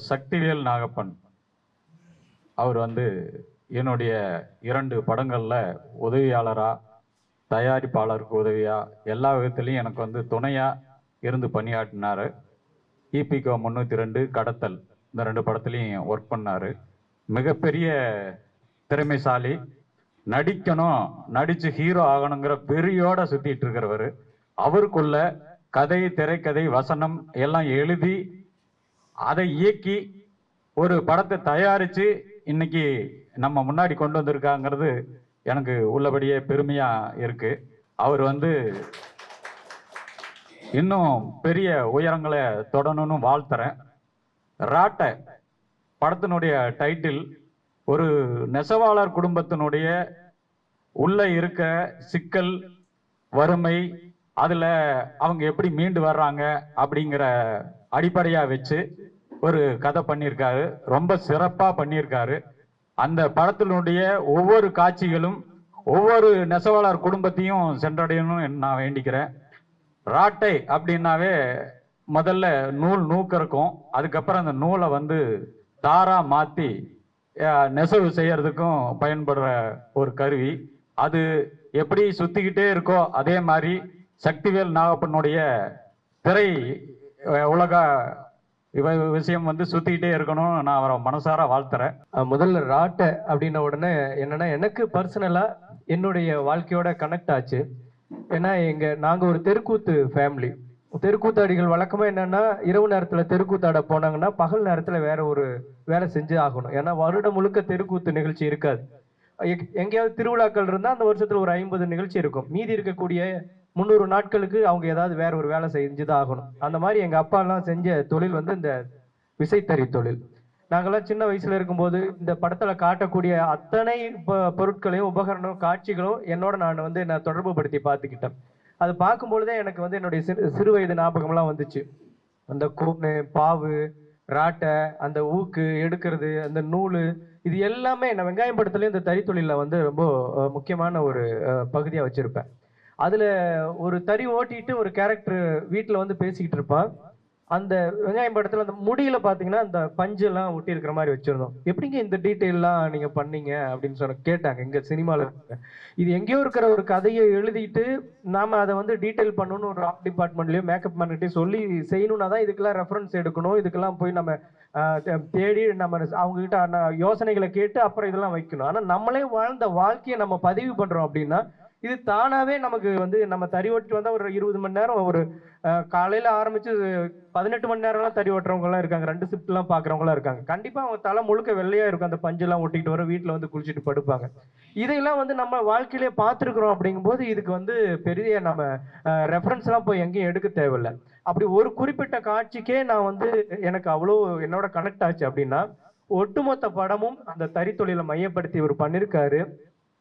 சக்திவேல் நாகப்பன் அவர் வந்து என்னுடைய 2 படங்களில் உதவியாளராக, தயாரிப்பாளருக்கு உதவியாக, எல்லா விதத்துலேயும் எனக்கு வந்து துணையாக இருந்து பணியாற்றினார். இபிகோ 302, கடத்தல், இந்த 2 படத்துலையும் ஒர்க் பண்ணார். மிகப்பெரிய திறமைசாலி, நடிக்கணும், நடித்து ஹீரோ ஆகணுங்கிற பெரியோட சுற்றிட்டு இருக்கிறவர். அவருக்குள்ள கதை, திரைக்கதை, வசனம் எல்லாம் எழுதி அதை இயக்கி ஒரு படத்தை தயாரித்து இன்னைக்கு நம்ம முன்னாடி கொண்டு வந்திருக்காங்கிறது எனக்கு உள்ளபடியே பெருமையாக இருக்குது. அவர் வந்து இன்னும் பெரிய உயரங்களை தொடரணும்னு வாழ்த்துறேன். ராட்டை படத்தினுடைய டைட்டில் ஒரு நெசவாளர் குடும்பத்தினுடைய உள்ள இருக்க சிக்கல், வறுமை, அதில் அவங்க எப்படி மீண்டு வர்றாங்க அப்படிங்கிற அடிப்படையாக வச்சு ஒரு கதை பண்ணியிருக்காரு. ரொம்ப சிறப்பாக பண்ணியிருக்காரு. அந்த படத்தினுடைய ஒவ்வொரு காட்சிகளும் ஒவ்வொரு நெசவாளர் குடும்பத்தையும் சென்றடையணும்னு நான் வேண்டிக்கிறேன். ராட்டை அப்படின்னாவே முதல்ல நூல் நூக்கிறக்கும், அதுக்கப்புறம் அந்த நூலை வந்து தாரா மாற்றி நெசவு செய்யறதுக்கும் பயன்படுற ஒரு கருவி. அது எப்படி சுத்திக்கிட்டே இருக்கோ அதே மாதிரி சக்திவேல் நாகப்பனுடைய திரை உலக விஷயம் வந்து சுத்திக்கிட்டே இருக்கணும். நான் அவரை மனசார வாழ்த்துறேன். முதல்ல ராட்டை அப்படின்ன உடனே என்னன்னா, எனக்கு பர்சனலா என்னுடைய வாழ்க்கையோட கனெக்ட் ஆச்சு. ஏன்னா நாங்க ஒரு தெருக்கூத்து ஃபேமிலி. தெருக்கூத்தாடிகள் வழக்கமா என்னன்னா, இரவு நேரத்துல தெருக்கூத்தாட போனாங்கன்னா பகல் நேரத்துல வேற ஒரு வேலை செஞ்சு ஆகணும். ஏன்னா வருடம் முழுக்க தெருக்கூத்து நிகழ்ச்சி இருக்காது. எங்கேயாவது திருவிழாக்கள் இருந்தா அந்த வருஷத்துல ஒரு 50 நிகழ்ச்சி இருக்கும். மீதி இருக்கக்கூடிய 300 நாட்களுக்கு அவங்க ஏதாவது வேற ஒரு வேலை செஞ்சுதான் ஆகணும். அந்த மாதிரி எங்க அப்பா எல்லாம் செஞ்ச தொழில் வந்து இந்த விசைத்தறி தொழில். நாங்கெல்லாம் சின்ன வயசுல இருக்கும்போது இந்த படத்துல காட்டக்கூடிய அத்தனை பொருட்களையும், உபகரணம், காட்சிகளும் என்னோட நான் வந்து நான் தொடர்பு படுத்தி பார்த்துக்கிட்டேன். அது பார்க்கும்பொழுதே எனக்கு வந்து என்னுடைய சிறு வயது ஞாபகம்லாம் வந்துச்சு. அந்த கூணு, பாவு, ராட்டை, அந்த ஊக்கு எடுக்கிறது, அந்த நூல், இது எல்லாமே நான் வெங்காயம் படத்துலயும் இந்த தறி தொழில வந்து ரொம்ப முக்கியமான ஒரு பகுதியா வச்சிருப்பேன். அதுல ஒரு தறி ஓட்டிட்டு ஒரு கேரக்டர் வீட்டுல வந்து பேசிக்கிட்டு இருப்பான். அந்த வெங்காயம் படத்துல அந்த முடியில பாத்தீங்கன்னா அந்த பஞ்சு எல்லாம் ஒட்டி இருக்கிற மாதிரி வச்சிருந்தோம். எப்படிங்க இந்த டீட்டெயில்லாம் நீங்க பண்ணீங்க அப்படின்னு கேட்டாங்க இங்க சினிமால. இது எங்கேயோ இருக்கிற ஒரு கதையை எழுதிட்டு நாம அதை வந்து டீட்டெயில் பண்ணணும்னு ஒரு ஆர்ட் டிபார்ட்மெண்ட்லயோ மேக்கப் மேன்கிட்டயும் சொல்லி செய்யணும்னா தான் இதுக்கெல்லாம் ரெஃபரன்ஸ் எடுக்கணும். இதுக்கெல்லாம் போய் நம்ம தேடி நம்ம அவங்க கிட்ட யோசனைகளை கேட்டு அப்புறம் இதெல்லாம் வைக்கணும். ஆனா நம்மளே வாழ்ந்த வாழ்க்கையை நம்ம பதிவு பண்றோம் அப்படின்னா இது தானாவே நமக்கு வந்து நம்ம தறி ஓட்டிட்டு வந்தா ஒரு 20 மணி நேரம், ஒரு காலையில ஆரம்பிச்சு 18 மணி நேரம்லாம் தறி ஓட்டுறவங்க எல்லாம் இருக்காங்க. 2 ஷிஃப்ட் எல்லாம் பாக்குறவங்க எல்லாம் இருக்காங்க. கண்டிப்பா அவங்க தலை முழுக்க வெள்ளையா இருக்கும். அந்த பஞ்சு எல்லாம் ஒட்டிட்டு வர வீட்டுல வந்து குளிச்சுட்டு படுப்பாங்க. இதையெல்லாம் வந்து நம்ம வாழ்க்கையிலே பார்த்துருக்குறோம். அப்படிங்கும்போது இதுக்கு வந்து பெரிய நம்ம ரெஃபரன்ஸ் எல்லாம் போய் எங்கேயும் எடுக்க தேவையில்லை. அப்படி ஒரு குறிப்பிட்ட காட்சிக்கே நான் வந்து எனக்கு அவ்வளோ என்னோட கனெக்ட் ஆச்சு. அப்படின்னா ஒட்டுமொத்த படமும் அந்த தறி தொழிலை மையப்படுத்தி இவர் பண்ணிருக்காரு.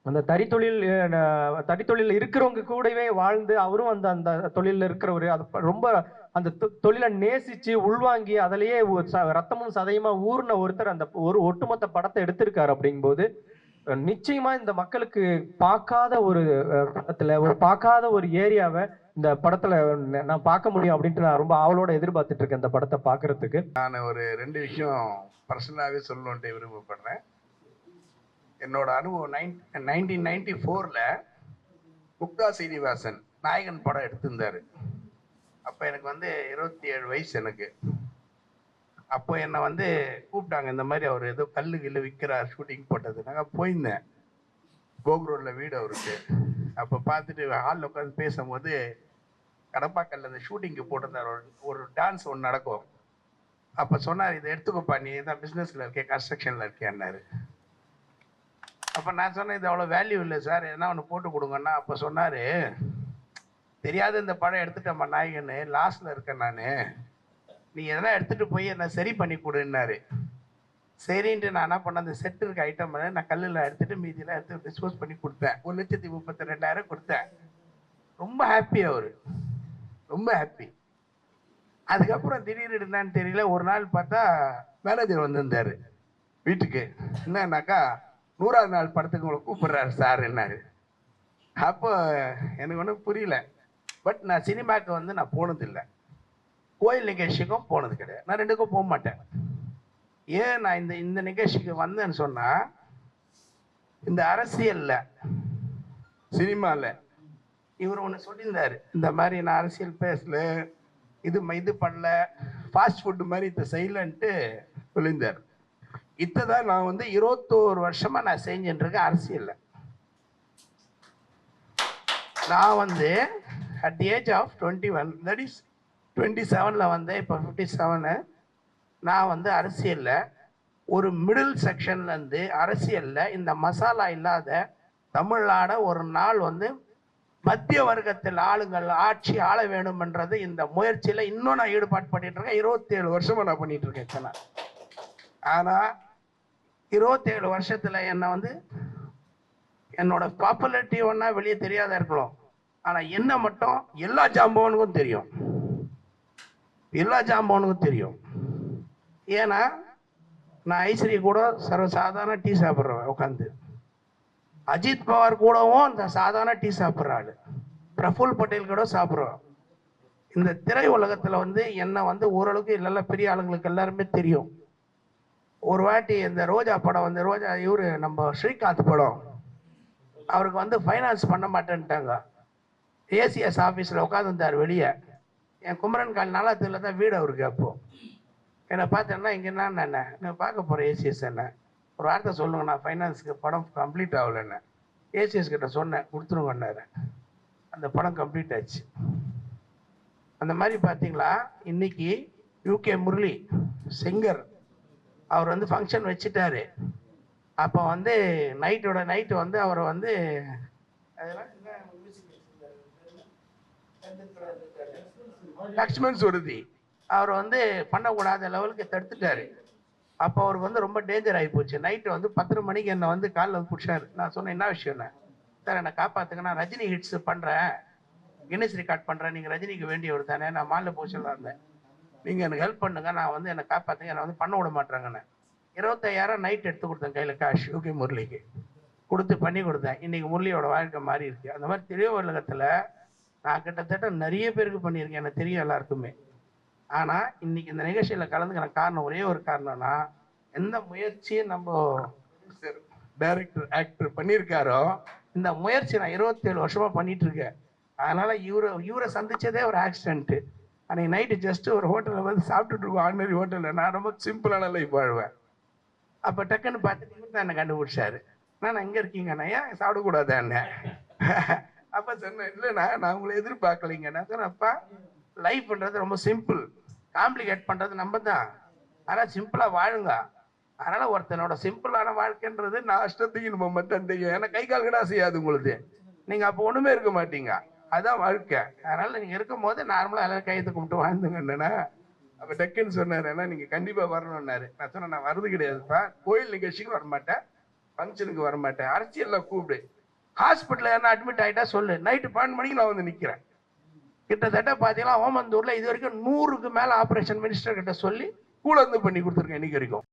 அந்த தறித்தொழில் இருக்கிறவங்க கூடவே வாழ்ந்து அவரும் அந்த அந்த தொழில இருக்கிறவரு, அது ரொம்ப அந்த தொழிலை நேசிச்சு உள்வாங்கி அதிலேயே ரத்தமும் சதையுமா ஊர்ன ஒருத்தர் அந்த ஒரு ஒட்டுமொத்த படத்தை எடுத்திருக்காரு. அப்படிங்கும்போது நிச்சயமா இந்த மக்களுக்கு பார்க்காத ஒரு படத்துல, ஒரு பார்க்காத ஒரு ஏரியாவை இந்த படத்துல நான் பார்க்க முடியும் அப்படின்ட்டு நான் ரொம்ப ஆவலோட எதிர்பார்த்துட்டு இருக்கேன் இந்த படத்தை பார்க்கறதுக்கு. நான் ஒரு 2 விஷயம் பர்சனலாகவே சொல்லணுன்ட்டு விரும்பப்படுறேன். என்னோட அனுபவம் 1994ல் முக்தா சீனிவாசன் நாயகன் படம் எடுத்திருந்தாரு. அப்போ எனக்கு வந்து 27 வயசு எனக்கு. அப்போ என்னை வந்து கூப்பிட்டாங்க, இந்த மாதிரி அவர் ஏதோ கல்லு கில்லு விற்கிறார் ஷூட்டிங் போட்டது. நாங்கள் போயிருந்தேன். கோகுரோடில் வீடு அவருக்கு. அப்போ பார்த்துட்டு ஹாலில் உட்காந்து பேசும்போது கடப்பாக்கல்ல அந்த ஷூட்டிங்கு போட்டிருந்தார். ஒரு டான்ஸ் ஒன்று நடக்கும். அப்போ சொன்னார், இதை எடுத்துக்கோப்பா, நீ தான் பிஸ்னஸில் இருக்கேன், கன்ஸ்ட்ரக்ஷனில் இருக்கேன்னாரு. அப்போ நான் சொன்னேன், இது அவ்வளோ வேல்யூ இல்லை சார், எதனா ஒன்று போட்டு கொடுங்கன்னா. அப்போ சொன்னார், தெரியாத இந்த படம் எடுத்துட்டேம்மா நாயகன்னு, லாஸ்ட்டில் இருக்கேன் நான், நீ எதனா எடுத்துகிட்டு போய் என்னை சரி பண்ணி கொடுன்னாரு. சரின்ட்டு நான் என்ன பண்ணேன், அந்த செட்டு இருக்க ஐட்டம் நான் கல்லில் எடுத்துகிட்டு மீதியெல்லாம் எடுத்து டிஸ்போஸ் பண்ணி கொடுத்தேன். 1,32,000 கொடுத்தேன். ரொம்ப ஹாப்பி அவர், ரொம்ப ஹாப்பி. அதுக்கப்புறம் திடீர்னு என்னன்னு தெரியல, ஒரு நாள் பார்த்தா மேனேஜர் வந்திருந்தார் வீட்டுக்கு. என்னன்னாக்கா, 100ஆவது நாள் படத்துக்கு உங்களை கூப்பிடுறாரு சார் என்னாரு. அப்போ எனக்கு ஒன்றும் புரியல. பட் நான் சினிமாவுக்கு வந்து நான் போனதில்லை, கோயில் நிகழ்ச்சிக்கும் போனது கிடையாது. நான் 2க்கும் போக மாட்டேன். ஏன் நான் இந்த இந்த நிகழ்ச்சிக்கு வந்தேன்னு சொன்னா, இந்த அரசியல்ல சினிமாவில் இவர் ஒன்று சொல்லியிருந்தார், இந்த மாதிரி நான் அரசியல் பேசல, இது பண்ணல, ஃபாஸ்ட் ஃபுட்டு மாதிரி இதை செய்யலன்ட்டு சொல்லியிருந்தார். இதை தான் நான் வந்து 21 வருஷமா நான் செஞ்சுட்டு இருக்கேன் அரசியல்ல. நான் வந்து at the age of 21, that is 27ல் வந்தேன், இப்போ 57. நான் வந்து அரசியலில் ஒரு மிடில் செக்ஷன்லேருந்து அரசியலில் இந்த மசாலா இல்லாத தமிழ்நாட ஒரு நாள் வந்து மத்திய வர்க்கத்தில் ஆளுங்கள் ஆட்சி ஆள வேணும்ன்றது இந்த முயற்சியில் இன்னும் நான் ஈடுபாடு பண்ணிட்டு இருக்கேன். 27 வருஷமா நான் பண்ணிட்டு இருக்கேன். ஆனால் 27 வருஷத்தில் என்னை வந்து என்னோட பாப்புலாரிட்டி ஒன்றா வெளியே தெரியாத இருக்கலாம், ஆனால் என்ன மட்டும் எல்லா ஜாம்பவனுக்கும் தெரியும், எல்லா ஜாம்பவனுக்கும் தெரியும். ஏன்னா நான் ஐஸ்வர்யா கூட சர்வசாதாரண டீ சாப்பிட்றேன் உட்காந்து, அஜித் பவார் கூடவும் இந்த சாதாரண டீ சாப்பிட்ற ஆள், பிரஃபுல் பட்டேல் கூட சாப்பிட்றோம். இந்த திரை உலகத்தில் வந்து என்னை வந்து ஓரளவுக்கு இல்லைல்ல பெரிய ஆளுங்களுக்கு எல்லாருமே தெரியும். ஒரு வாட்டி இந்த ரோஜா படம் வந்து இவரு நம்ம ஸ்ரீகாந்த் படம், அவருக்கு வந்து ஃபைனான்ஸ் பண்ண மாட்டேன்ட்டாங்க. ஏசிஎஸ் ஆஃபீஸில் உட்காந்துருந்தார் வெளியே. என் குமரன் கால் நாலாத்தில் தான் வீடு அவருக்கு. அப்போது என்னை பார்த்தேன்னா இங்கே நான் பார்க்க போகிறேன் ஏசிஎஸ், என்ன ஒரு வார்த்தை சொல்லுங்க, நான் ஃபைனான்ஸுக்கு படம் கம்ப்ளீட் ஆகலைன்னு ஏசிஎஸ் கிட்ட சொன்னேன், கொடுத்துருங்கன்னாரு. அந்த படம் கம்ப்ளீட் ஆச்சு. அந்த மாதிரி பார்த்தீங்களா, இன்னைக்கு யூகே முரளி சிங்கர் அவர் வந்து ஃபங்க்ஷன் வச்சுட்டாரு. அப்போ வந்து நைட்டு வந்து அவரை வந்து லக்ஷ்மண் சுருதி அவர் வந்து பண்ணக்கூடாத லெவலுக்கு தடுத்துட்டாரு. அப்போ அவருக்கு வந்து ரொம்ப டேஞ்சர் ஆகி போச்சு. நைட்டு வந்து 10 மணிக்கு என்னை வந்து காலில் வந்து பிடிச்சாரு. நான் சொன்னேன், என்ன விஷயம்ண்ணே? சார் என்னை காப்பாற்றுங்க, நான் ரஜினி ஹிட்ஸ் பண்ணுறேன், கின்னஸ் ரெக்கார்ட் பண்ணுறேன், நீங்கள் ரஜினிக்கு வேண்டியவர் தானே, நான் மாலில் போச்சுலாம் இருந்தேன், நீங்கள் எனக்கு ஹெல்ப் பண்ணுங்க, நான் வந்து என்னை காப்பாற்றுங்க, என்னை வந்து பண்ண விட மாட்டேறாங்கண்ணே. 25,000 நைட் எடுத்து கொடுத்தேன் கையில் கேஷ், யூகே முரளிக்கு கொடுத்து பண்ணி கொடுத்தேன். இன்னைக்கு முரளியோட வாழ்க்கை மாறி இருக்கு. அந்த மாதிரி திரை உலகத்தில் நான் கிட்டத்தட்ட நிறைய பேருக்கு பண்ணியிருக்கேன், எனக்கு தெரியும் எல்லாருக்குமே. ஆனால் இன்னைக்கு இந்த நிகழ்ச்சியில் கலந்துக்கிற காரணம் ஒரே ஒரு காரணம்னா, எந்த முயற்சியை நம்ம டைரக்டர் ஆக்டர் பண்ணியிருக்காரோ இந்த முயற்சி நான் 27 வருஷமா பண்ணிட்டு இருக்கேன். அதனால இவரை சந்திச்சதே ஒரு ஆக்சிடென்ட்டு. அன்னைக்கு நைட்டு ஜஸ்ட் ஒரு ஹோட்டலில் வந்து சாப்பிட்டுட்டு இருக்கோம், ஆர்டினரி ஹோட்டலில். நான் ரொம்ப சிம்பிளான லைஃப் வாழ்வேன். அப்போ டக்குன்னு பார்த்துட்டு இவர் தான் என்னை கண்டுபிடிச்சாரு. நான் எங்கே இருக்கீங்கண்ணா, ஏன் சாப்பிடக்கூடாது என்ன? அப்போ சொன்னேன், இல்லைண்ணா நான் உங்களை எதிர்பார்க்கலைங்க. நான் சொன்னேன், அப்பா லைஃப்ன்றது ரொம்ப சிம்பிள், காம்ப்ளிகேட் பண்ணுறது நம்ம தான், ஆனால் சிம்பிளாக வாழுங்க. அதனால் ஒருத்தனோட சிம்பிளான வாழ்க்கைன்றது நான் இஷ்டத்துக்கு நம்ம மட்டும் தெரியும். ஏன்னா கை கால் கூட செய்யாது உங்களுக்கு, நீங்கள் அப்போ ஒன்றுமே இருக்க மாட்டீங்க, அதுதான் வாழ்க்கை. அதனால் நீங்கள் இருக்கும் போது நார்மலாக எல்லாரும் கையத்தை கும்பிட்டு வாழ்ந்துங்கண்ணா. அப்போ டக்குன்னு சொன்னார், ஏன்னா நீங்கள் கண்டிப்பாக வரணும்னாரு. நான் சொன்னேன், நான் வரது கிடையாதுப்பா, கோயில் நிகழ்ச்சிக்கு வரமாட்டேன், ஃபங்க்ஷனுக்கு வரமாட்டேன், அரசியலில் கூப்பிடு, ஹாஸ்பிட்டலில் யாரும் அட்மிட் ஆகிட்டா சொல்லு, நைட்டு 12 மணிக்கு நான் வந்து நிற்கிறேன். கிட்டத்தட்ட பார்த்தீங்கன்னா ஓமந்தூரில் இது வரைக்கும் 100க்கு மேலே ஆப்ரேஷன் மினிஸ்டர் கிட்ட சொல்லி கூட வந்து பண்ணி கொடுத்துருக்கேன் இன்னைக்கு வரைக்கும்.